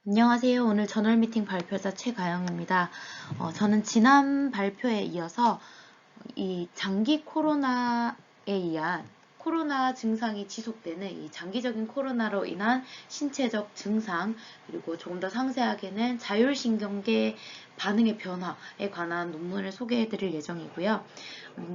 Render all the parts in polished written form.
안녕하세요. 오늘 저널 미팅 발표자 최가영입니다. 저는 지난 발표에 이어서 이 장기 코로나에 의한 코로나 증상이 지속되는 이 장기적인 코로나로 인한 신체적 증상, 그리고 조금 더 상세하게는 자율신경계 반응의 변화에 관한 논문을 소개해 드릴 예정이고요.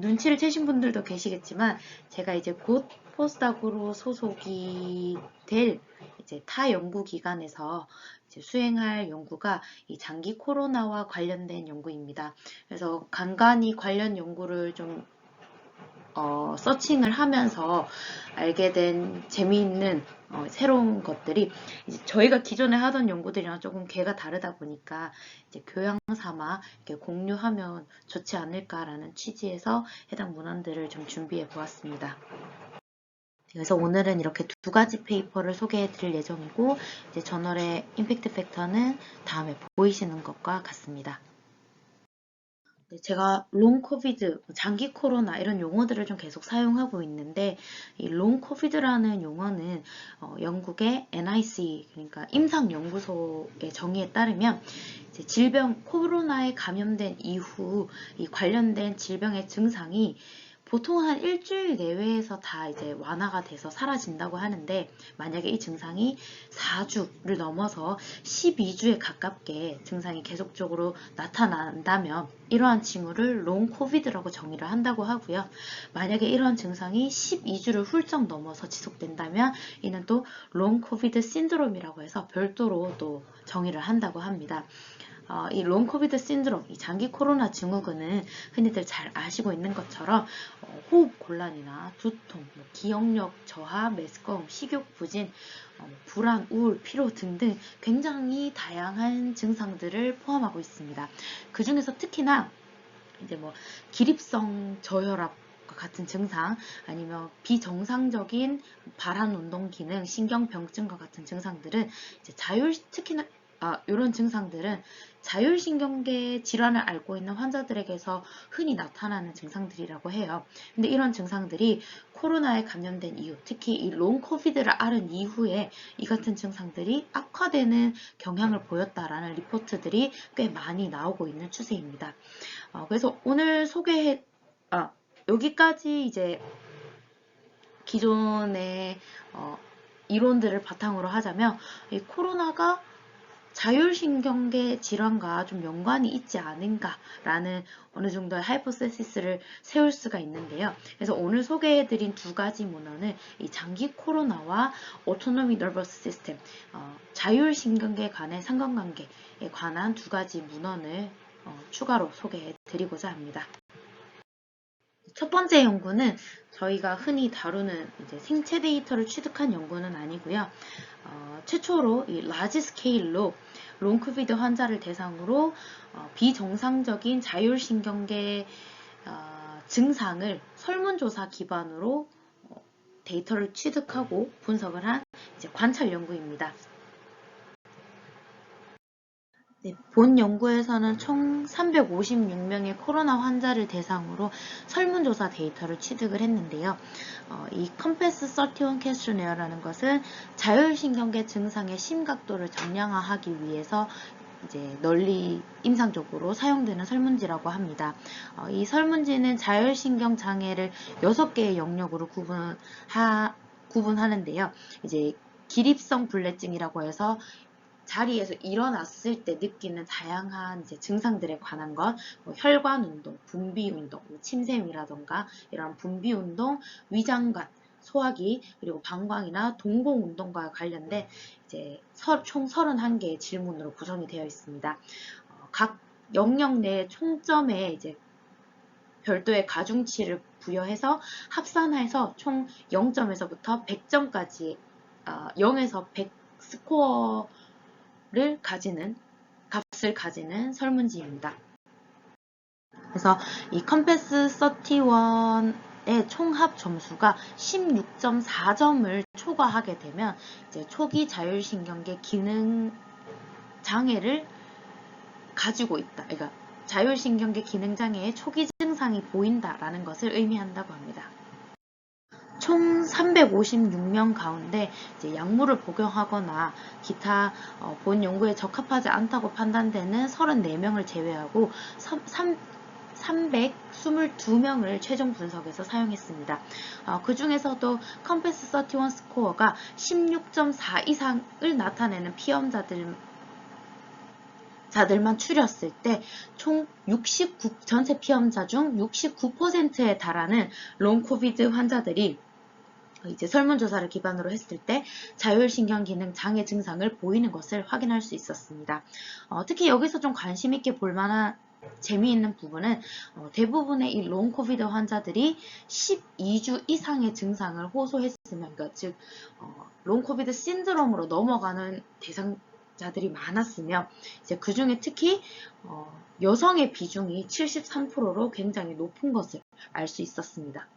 눈치를 채신 분들도 계시겠지만 제가 이제 곧 포스닥으로 소속이 될 이제 타 연구기관에서 이제 수행할 연구가 이 장기 코로나와 관련된 연구입니다. 그래서 간간히 관련 연구를 좀 서칭을 하면서 알게 된 재미있는 새로운 것들이 이제 저희가 기존에 하던 연구들이랑 조금 궤가 다르다 보니까 이제 교양 삼아 이렇게 공유하면 좋지 않을까라는 취지에서 해당 문헌들을 좀 준비해 보았습니다. 그래서 오늘은 이렇게 두 가지 페이퍼를 소개해 드릴 예정이고, 이제 저널의 임팩트 팩터는 다음에 보이시는 것과 같습니다. 제가 롱 코비드, 장기 코로나 이런 용어들을 좀 계속 사용하고 있는데, 이 롱 코비드라는 용어는 영국의 NIC, 그러니까 임상연구소의 정의에 따르면 이제 질병 코로나에 감염된 이후 이 관련된 질병의 증상이 보통 한 일주일 내외에서 다 이제 완화가 돼서 사라진다고 하는데, 만약에 이 증상이 4주를 넘어서 12주에 가깝게 증상이 계속적으로 나타난다면 이러한 징후를 롱 코비드라고 정의를 한다고 하고요. 만약에 이러한 증상이 12주를 훌쩍 넘어서 지속된다면 이는 또 롱 코비드 신드롬이라고 해서 별도로 또 정의를 한다고 합니다. 이 롱 코비드 신드롬, 이 장기 코로나 증후군은 흔히들 잘 아시고 있는 것처럼 호흡 곤란이나 두통, 기억력 저하, 메스꺼움, 식욕 부진, 불안, 우울, 피로 등등 굉장히 다양한 증상들을 포함하고 있습니다. 그 중에서 특히나 이제 기립성 저혈압 같은 증상, 아니면 비정상적인 발한 운동 기능, 신경병증과 같은 증상들은 이제 특히나 이런 증상들은 자율신경계 질환을 앓고 있는 환자들에게서 흔히 나타나는 증상들이라고 해요. 근데 이런 증상들이 코로나에 감염된 이후, 특히 이 롱 코비드를 앓은 이후에 이 같은 증상들이 악화되는 경향을 보였다라는 리포트들이 꽤 많이 나오고 있는 추세입니다. 그래서 오늘 여기까지 이제 기존의 이론들을 바탕으로 하자면 이 코로나가 자율신경계 질환과 좀 연관이 있지 않은가라는 어느 정도의 하이포테시스를 세울 수가 있는데요. 그래서 오늘 소개해드린 두 가지 문헌은 이 장기 코로나와 오토노미 너버스 시스템, 자율신경계에 관한 상관관계에 관한 두 가지 문헌을 추가로 소개해드리고자 합니다. 첫 번째 연구는 저희가 흔히 다루는 이제 생체 데이터를 취득한 연구는 아니고요. 최초로 이 라지 스케일로 롱 코비드 환자를 대상으로 비정상적인 자율신경계 증상을 설문조사 기반으로 데이터를 취득하고 분석을 한 이제 관찰 연구입니다. 네, 본 연구에서는 총 356명의 코로나 환자를 대상으로 설문조사 데이터를 취득을 했는데요. 이 컴패스 31 캐스트네어라는 것은 자율신경계 증상의 심각도를 정량화하기 위해서 이제 널리 임상적으로 사용되는 설문지라고 합니다. 이 설문지는 자율신경 장애를 6개의 영역으로 구분하는데요. 이제 기립성 불내증이라고 해서 자리에서 일어났을 때 느끼는 다양한 이제 증상들에 관한 것, 혈관 운동, 분비 운동, 침샘이라던가 이런 분비 운동, 위장관, 소화기, 그리고 방광이나 동공 운동과 관련된 이제 총 31개의 질문으로 구성이 되어 있습니다. 각 영역 내 총점에 이제 별도의 가중치를 부여해서 합산해서 총 0점에서부터 100점까지 0에서 100 스코어 값을 가지는 설문지입니다. 그래서 이 컴패스 31의 총합 점수가 16.4점을 초과하게 되면 이제 초기 자율신경계 기능 장애를 가지고 있다. 그러니까 자율신경계 기능 장애의 초기 증상이 보인다라는 것을 의미한다고 합니다. 총 356명 가운데 이제 약물을 복용하거나 기타 본 연구에 적합하지 않다고 판단되는 34명을 제외하고 322명을 최종 분석에서 사용했습니다. 그 중에서도 컴패스 31 스코어가 16.4 이상을 나타내는 피험자들만 추렸을 때 총 69, 전체 피험자 중 69%에 달하는 롱 코비드 환자들이 이제 설문조사를 기반으로 했을 때 자율신경 기능 장애 증상을 보이는 것을 확인할 수 있었습니다. 특히 여기서 좀 관심 있게 볼 만한 재미있는 부분은 대부분의 이 롱 코비드 환자들이 12주 이상의 증상을 호소했으면, 그러니까 즉 롱 코비드 신드롬으로 넘어가는 대상자들이 많았으며, 이제 그 중에 특히 여성의 비중이 73%로 굉장히 높은 것을 알 수 있었습니다.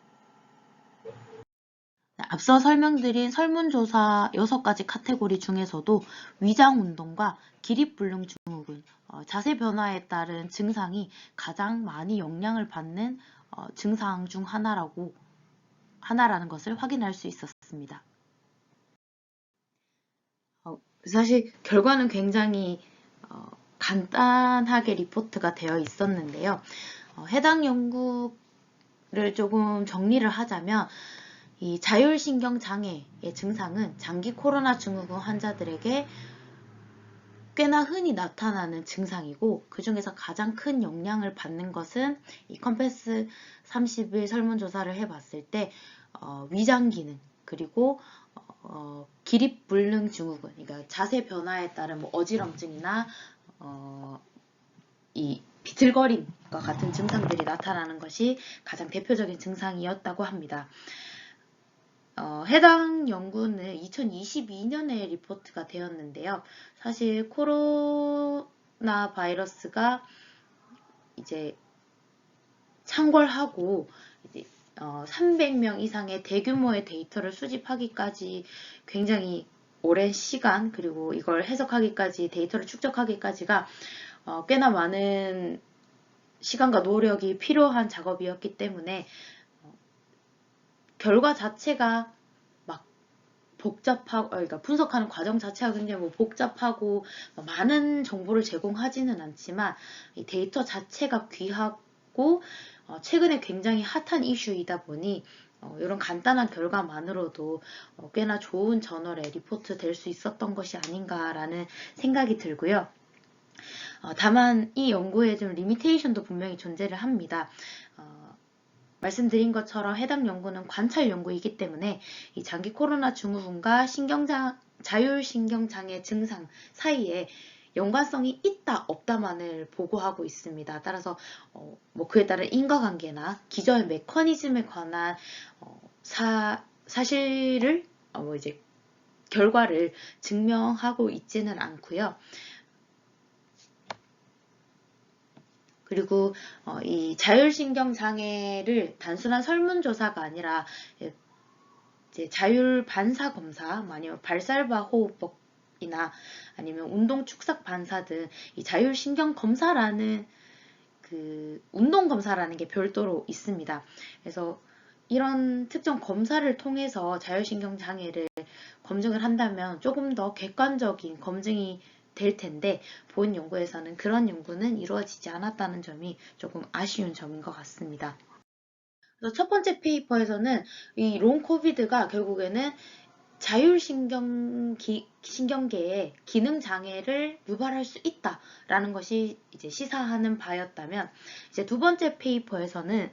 앞서 설명드린 설문조사 6가지 카테고리 중에서도 위장운동과 기립불능 증후군, 자세 변화에 따른 증상이 가장 많이 영향을 받는 증상 중 하나라는 것을 확인할 수 있었습니다. 사실 결과는 굉장히 간단하게 리포트가 되어 있었는데요. 해당 연구를 조금 정리를 하자면 이 자율신경 장애의 증상은 장기 코로나 증후군 환자들에게 꽤나 흔히 나타나는 증상이고, 그 중에서 가장 큰 영향을 받는 것은 이 컴패스 30일 설문조사를 해봤을 때 위장 기능, 그리고 기립불능 증후군, 그러니까 자세 변화에 따른 뭐 어지럼증이나 이 비틀거림과 같은 증상들이 나타나는 것이 가장 대표적인 증상이었다고 합니다. 해당 연구는 2022년에 리포트가 되었는데요. 사실 코로나 바이러스가 이제 창궐하고 이제 300명 이상의 대규모의 데이터를 수집하기까지 굉장히 오랜 시간, 그리고 이걸 해석하기까지, 데이터를 축적하기까지가 꽤나 많은 시간과 노력이 필요한 작업이었기 때문에 결과 자체가 막 복잡하고, 그러니까 분석하는 과정 자체가 굉장히 뭐 복잡하고 많은 정보를 제공하지는 않지만 이 데이터 자체가 귀하고 최근에 굉장히 핫한 이슈이다 보니 이런 간단한 결과만으로도 꽤나 좋은 저널에 리포트 될 수 있었던 것이 아닌가라는 생각이 들고요. 다만 이 연구에 좀 리미테이션도 분명히 존재를 합니다. 말씀드린 것처럼 해당 연구는 관찰 연구이기 때문에 이 장기 코로나 증후군과 자율신경장애 증상 사이에 연관성이 있다 없다만을 보고하고 있습니다. 따라서 뭐 그에 따른 인과관계나 기저의 메커니즘에 관한 사실을 뭐 이제 결과를 증명하고 있지는 않고요. 그리고 이 자율신경 장애를 단순한 설문조사가 아니라 이제 자율 반사 검사, 아니면 발살바 호흡법이나 아니면 운동 축삭 반사 등 이 자율신경 검사라는 그 운동 검사라는 게 별도로 있습니다. 그래서 이런 특정 검사를 통해서 자율신경 장애를 검증을 한다면 조금 더 객관적인 검증이 될 텐데, 본 연구에서는 그런 연구는 이루어지지 않았다는 점이 조금 아쉬운 점인 것 같습니다. 그래서 첫 번째 페이퍼에서는 이 롱 코비드가 결국에는 자율신경계의 기능 장애를 유발할 수 있다라는 것이 이제 시사하는 바였다면, 이제 두 번째 페이퍼에서는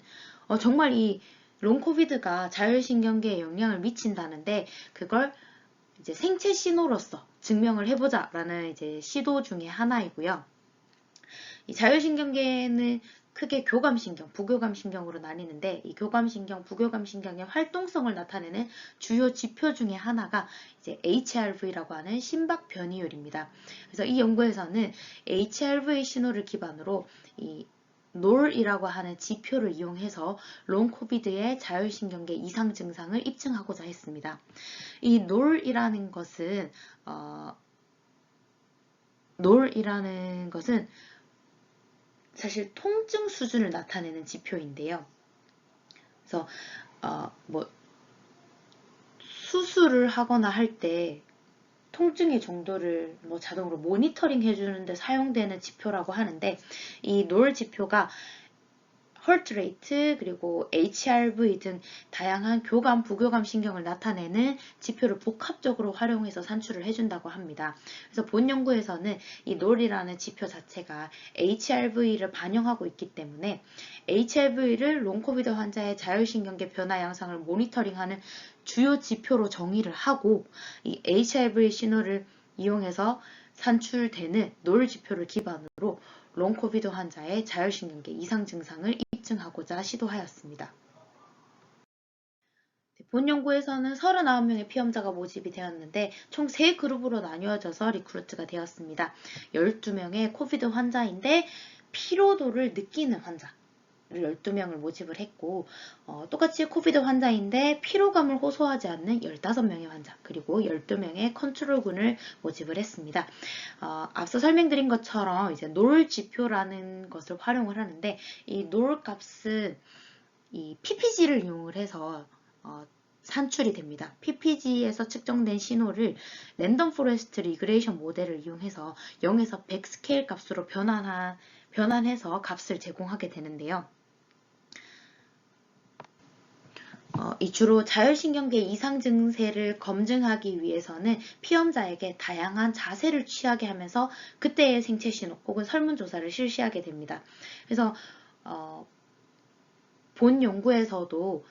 정말 이 롱 코비드가 자율신경계에 영향을 미친다는데 그걸 이제 생체 신호로서 증명을 해보자라는 이제 시도 중에 하나이고요. 이 자율신경계는 크게 교감신경, 부교감신경으로 나뉘는데, 이 교감신경, 부교감신경의 활동성을 나타내는 주요 지표 중에 하나가 이제 HRV라고 하는 심박 변이율입니다. 그래서 이 연구에서는 HRV 신호를 기반으로 이 NOR이라고 하는 지표를 이용해서 롱 코비드의 자율신경계 이상 증상을 입증하고자 했습니다. 이 NOR이라는 것은 사실 통증 수준을 나타내는 지표인데요. 그래서 뭐 수술을 하거나 할 때 통증의 정도를 뭐 자동으로 모니터링 해주는데 사용되는 지표라고 하는데, 이 놀 지표가 헐트 레이트 그리고 HRV 등 다양한 교감, 부교감 신경을 나타내는 지표를 복합적으로 활용해서 산출을 해준다고 합니다. 그래서 본 연구에서는 이 놀이라는 지표 자체가 HRV를 반영하고 있기 때문에 HRV를 롱 코비드 환자의 자율신경계 변화 양상을 모니터링하는 주요 지표로 정의를 하고, 이 HRV 신호를 이용해서 산출되는 놀 지표를 기반으로 롱 코비드 환자의 자율신경계 이상 증상을 입증하고자 시도하였습니다. 본 연구에서는 39명의 피험자가 모집이 되었는데 총 3그룹으로 나뉘어져서 리크루트가 되었습니다. 12명의 코비드 환자인데 피로도를 느끼는 환자 12명을 모집을 했고, 똑같이 코비드 환자인데 피로감을 호소하지 않는 15명의 환자, 그리고 12명의 컨트롤군을 모집을 했습니다. 앞서 설명드린 것처럼 이제 놀 지표라는 것을 활용을 하는데, 이 놀 값은 이 PPG를 이용을 해서 산출이 됩니다. PPG에서 측정된 신호를 랜덤 포레스트 리그레이션 모델을 이용해서 0에서 100 스케일 값으로 변환해서 값을 제공하게 되는데요. 이 주로 자율신경계 이상 증세를 검증하기 위해서는 피험자에게 다양한 자세를 취하게 하면서 그때의 생체 신호 혹은 설문조사를 실시하게 됩니다. 그래서 본 연구에서도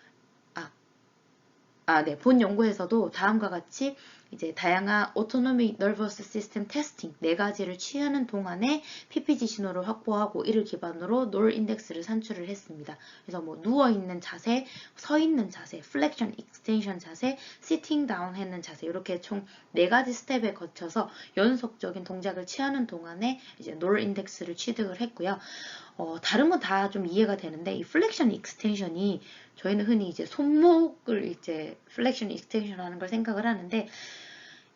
본 연구에서도 다음과 같이 이제 다양한 Autonomic Nervous System Testing 4가지를 취하는 동안에 PPG 신호를 확보하고 이를 기반으로 놀 인덱스를 산출을 했습니다. 그래서 뭐 누워있는 자세, 서있는 자세, Flexion Extension 자세, Sitting Down 했는 자세, 이렇게 총 4가지 스텝에 거쳐서 연속적인 동작을 취하는 동안에 이제 놀 인덱스를 취득을 했고요. 다른 건 다 좀 이해가 되는데, 이 플렉션 익스텐션이 저희는 흔히 이제 손목을 이제 플렉션 익스텐션 하는 걸 생각을 하는데,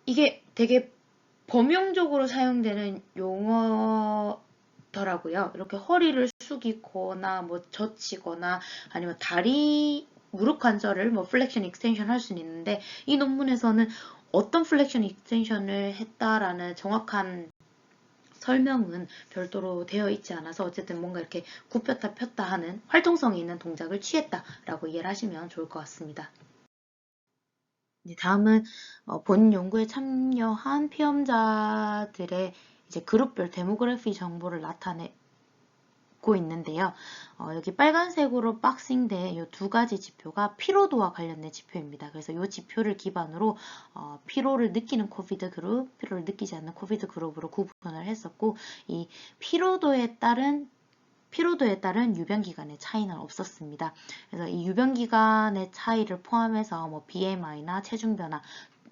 이게 되게 범용적으로 사용되는 용어더라고요. 이렇게 허리를 숙이거나 뭐 젖히거나 아니면 다리 무릎 관절을 뭐 플렉션 익스텐션 할 수는 있는데, 이 논문에서는 어떤 플렉션 익스텐션을 했다라는 정확한 설명은 별도로 되어 있지 않아서 어쨌든 뭔가 이렇게 굽혔다 폈다 하는 활동성이 있는 동작을 취했다라고 이해를 하시면 좋을 것 같습니다. 다음은 본 연구에 참여한 피험자들의 이제 그룹별 데모그래피 정보를 나타내고 있는데요. 여기 빨간색으로 박싱된 이 2가지 지표가 피로도와 관련된 지표입니다. 그래서 이 지표를 기반으로 피로를 느끼는 코비드 그룹, 피로를 느끼지 않는 코비드 그룹으로 구분을 했었고, 이 피로도에 따른 유병기간의 차이는 없었습니다. 그래서 이 유병기간의 차이를 포함해서 뭐 BMI나 체중 변화,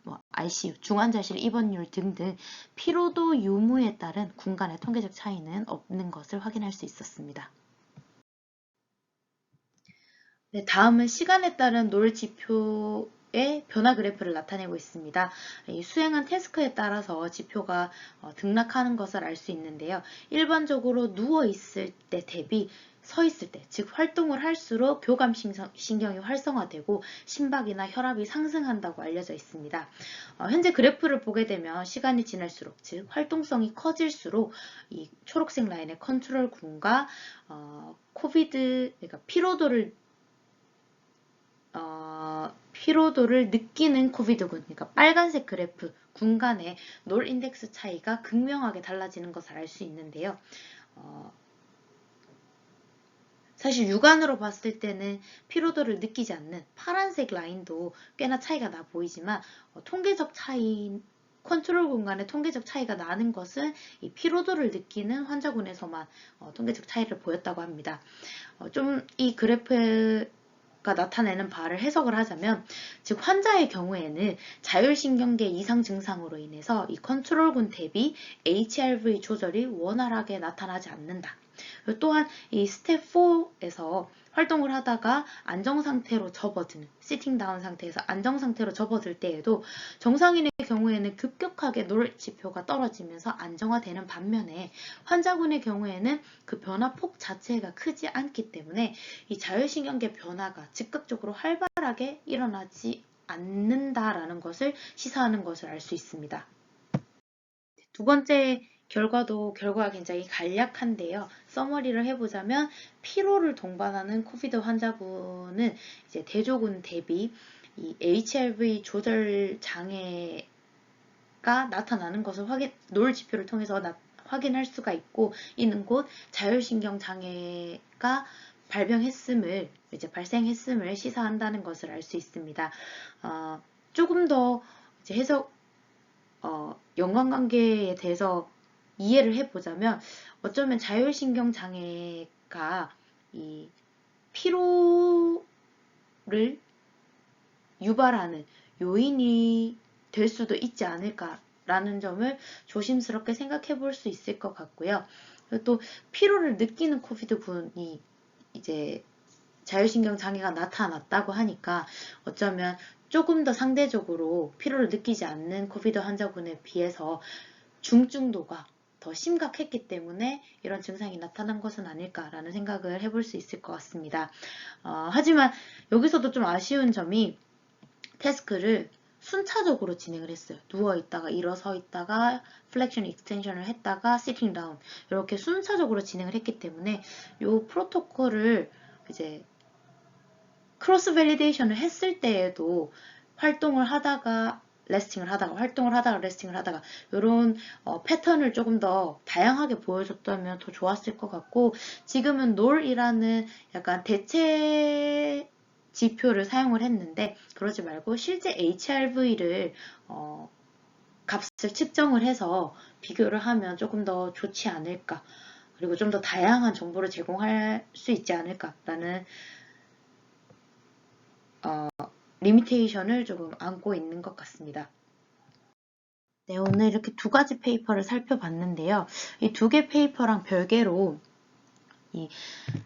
뭐 ICU, 중환자실 입원율 등등 피로도 유무에 따른 군간의 통계적 차이는 없는 것을 확인할 수 있었습니다. 네, 다음은 시간에 따른 놀 지표의 변화 그래프를 나타내고 있습니다. 이 수행한 태스크에 따라서 지표가 등락하는 것을 알 수 있는데요. 일반적으로 누워 있을 때 대비 서 있을 때, 즉 활동을 할수록 교감 신경이 활성화되고 심박이나 혈압이 상승한다고 알려져 있습니다. 현재 그래프를 보게 되면 시간이 지날수록, 즉 활동성이 커질수록 이 초록색 라인의 컨트롤 군과 그러니까 피로도를 느끼는 코비드군, 그러니까 빨간색 그래프 군간의 놀 인덱스 차이가 극명하게 달라지는 것을 알 수 있는데요. 사실 육안으로 봤을 때는 피로도를 느끼지 않는 파란색 라인도 꽤나 차이가 나 보이지만 통계적 차이, 컨트롤 공간의 통계적 차이가 나는 것은 이 피로도를 느끼는 환자군에서만 통계적 차이를 보였다고 합니다. 좀 이 그래프가 나타내는 바를 해석을 하자면, 즉 환자의 경우에는 자율신경계 이상 증상으로 인해서 이 컨트롤군 대비 HRV 조절이 원활하게 나타나지 않는다. 또한 이 스텝 4에서 활동을 하다가 안정상태로 접어드는, 시팅다운 상태에서 안정상태로 접어들 때에도 정상인의 경우에는 급격하게 놀 지표가 떨어지면서 안정화되는 반면에 환자군의 경우에는 그 변화폭 자체가 크지 않기 때문에 이 자율신경계 변화가 즉각적으로 활발하게 일어나지 않는다라는 것을 시사하는 것을 알 수 있습니다. 두 번째 결과가 굉장히 간략한데요. 서머리를 해보자면 피로를 동반하는 코비드 환자분은 이제 대조군 대비 이 HRV 조절 장애가 나타나는 것을 노을 지표를 통해서 확인할 수가 있고, 이는 곧 자율신경 장애가 발생했음을 시사한다는 것을 알 수 있습니다. 조금 더 이제 연관관계에 대해서 이해를 해보자면, 어쩌면 자율신경 장애가 이 피로를 유발하는 요인이 될 수도 있지 않을까라는 점을 조심스럽게 생각해 볼 수 있을 것 같고요. 또 피로를 느끼는 코비드 군이 이제 자율신경 장애가 나타났다고 하니까 어쩌면 조금 더 상대적으로 피로를 느끼지 않는 코비드 환자군에 비해서 중증도가 더 심각했기 때문에 이런 증상이 나타난 것은 아닐까라는 생각을 해볼 수 있을 것 같습니다. 하지만 여기서도 좀 아쉬운 점이 태스크를 순차적으로 진행을 했어요. 누워있다가 일어서 있다가 플렉션 익스텐션을 했다가 시팅 다운, 이렇게 순차적으로 진행을 했기 때문에 이 프로토콜을 이제 크로스 밸리데이션을 했을 때에도 활동을 하다가 레스팅을 하다가 활동을 하다가 레스팅을 하다가 이런 패턴을 조금 더 다양하게 보여줬다면 더 좋았을 것 같고, 지금은 놀이라는 약간 대체 지표를 사용을 했는데 그러지 말고 실제 HRV를 값을 측정을 해서 비교를 하면 조금 더 좋지 않을까, 그리고 좀 더 다양한 정보를 제공할 수 있지 않을까라는 리미테이션을 조금 안고 있는 것 같습니다. 네, 오늘 이렇게 두 가지 페이퍼를 살펴봤는데요. 이 두 개 페이퍼랑 별개로 이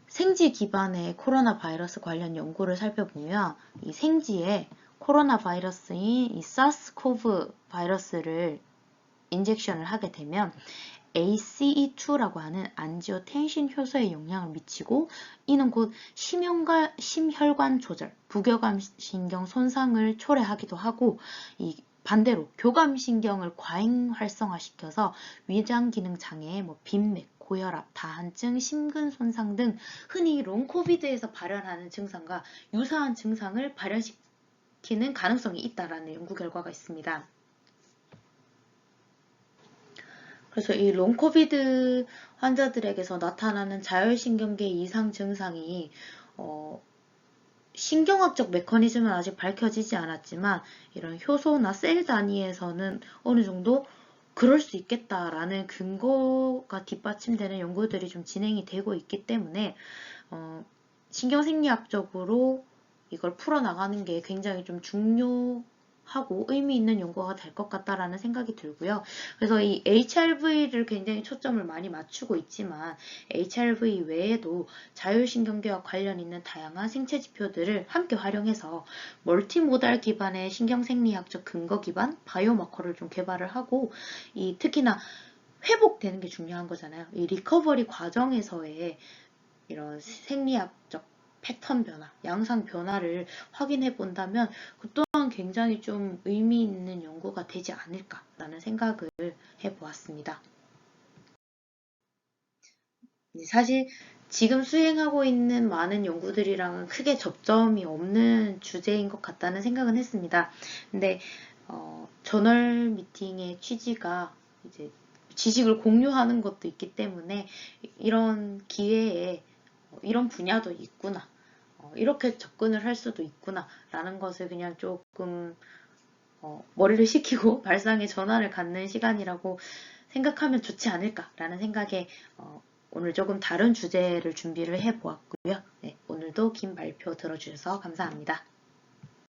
생지 기반의 코로나 바이러스 관련 연구를 살펴보면, 이 생지에 코로나 바이러스인 이 사스코브 바이러스를 인젝션을 하게 되면 ACE2라고 하는 안지오텐신 효소에 영향을 미치고, 이는 곧 심혈관 조절, 부교감신경 손상을 초래하기도 하고, 이 반대로 교감신경을 과잉 활성화시켜서 위장 기능 장애, 빈맥, 고혈압, 다한증, 심근 손상 등 흔히 롱코비드에서 발현하는 증상과 유사한 증상을 발현시키는 가능성이 있다라는 연구 결과가 있습니다. 그래서 이 롱코비드 환자들에게서 나타나는 자율신경계 이상 증상이 신경학적 메커니즘은 아직 밝혀지지 않았지만 이런 효소나 셀 단위에서는 어느 정도 그럴 수 있겠다라는 근거가 뒷받침되는 연구들이 좀 진행이 되고 있기 때문에 신경생리학적으로 이걸 풀어나가는 게 굉장히 좀 중요하고 의미 있는 연구가 될 것 같다라는 생각이 들고요. 그래서 이 HRV를 굉장히 초점을 많이 맞추고 있지만 HRV 외에도 자율신경계와 관련 있는 다양한 생체 지표들을 함께 활용해서 멀티모달 기반의 신경생리학적 근거 기반 바이오마커를 좀 개발을 하고, 이 특히나 회복되는 게 중요한 거잖아요. 이 리커버리 과정에서의 이런 생리학적 패턴 변화, 양상 변화를 확인해 본다면 그 또한 굉장히 좀 의미 있는 연구가 되지 않을까라는 생각을 해보았습니다. 사실 지금 수행하고 있는 많은 연구들이랑은 크게 접점이 없는 주제인 것 같다는 생각은 했습니다. 근데 저널 미팅의 취지가 이제 지식을 공유하는 것도 있기 때문에 이런 기회에 이런 분야도 있구나, 이렇게 접근을 할 수도 있구나 라는 것을 그냥 조금 머리를 식히고 발상의 전환을 갖는 시간이라고 생각하면 좋지 않을까라는 생각에 오늘 조금 다른 주제를 준비를 해보았고요. 네, 오늘도 긴 발표 들어주셔서 감사합니다.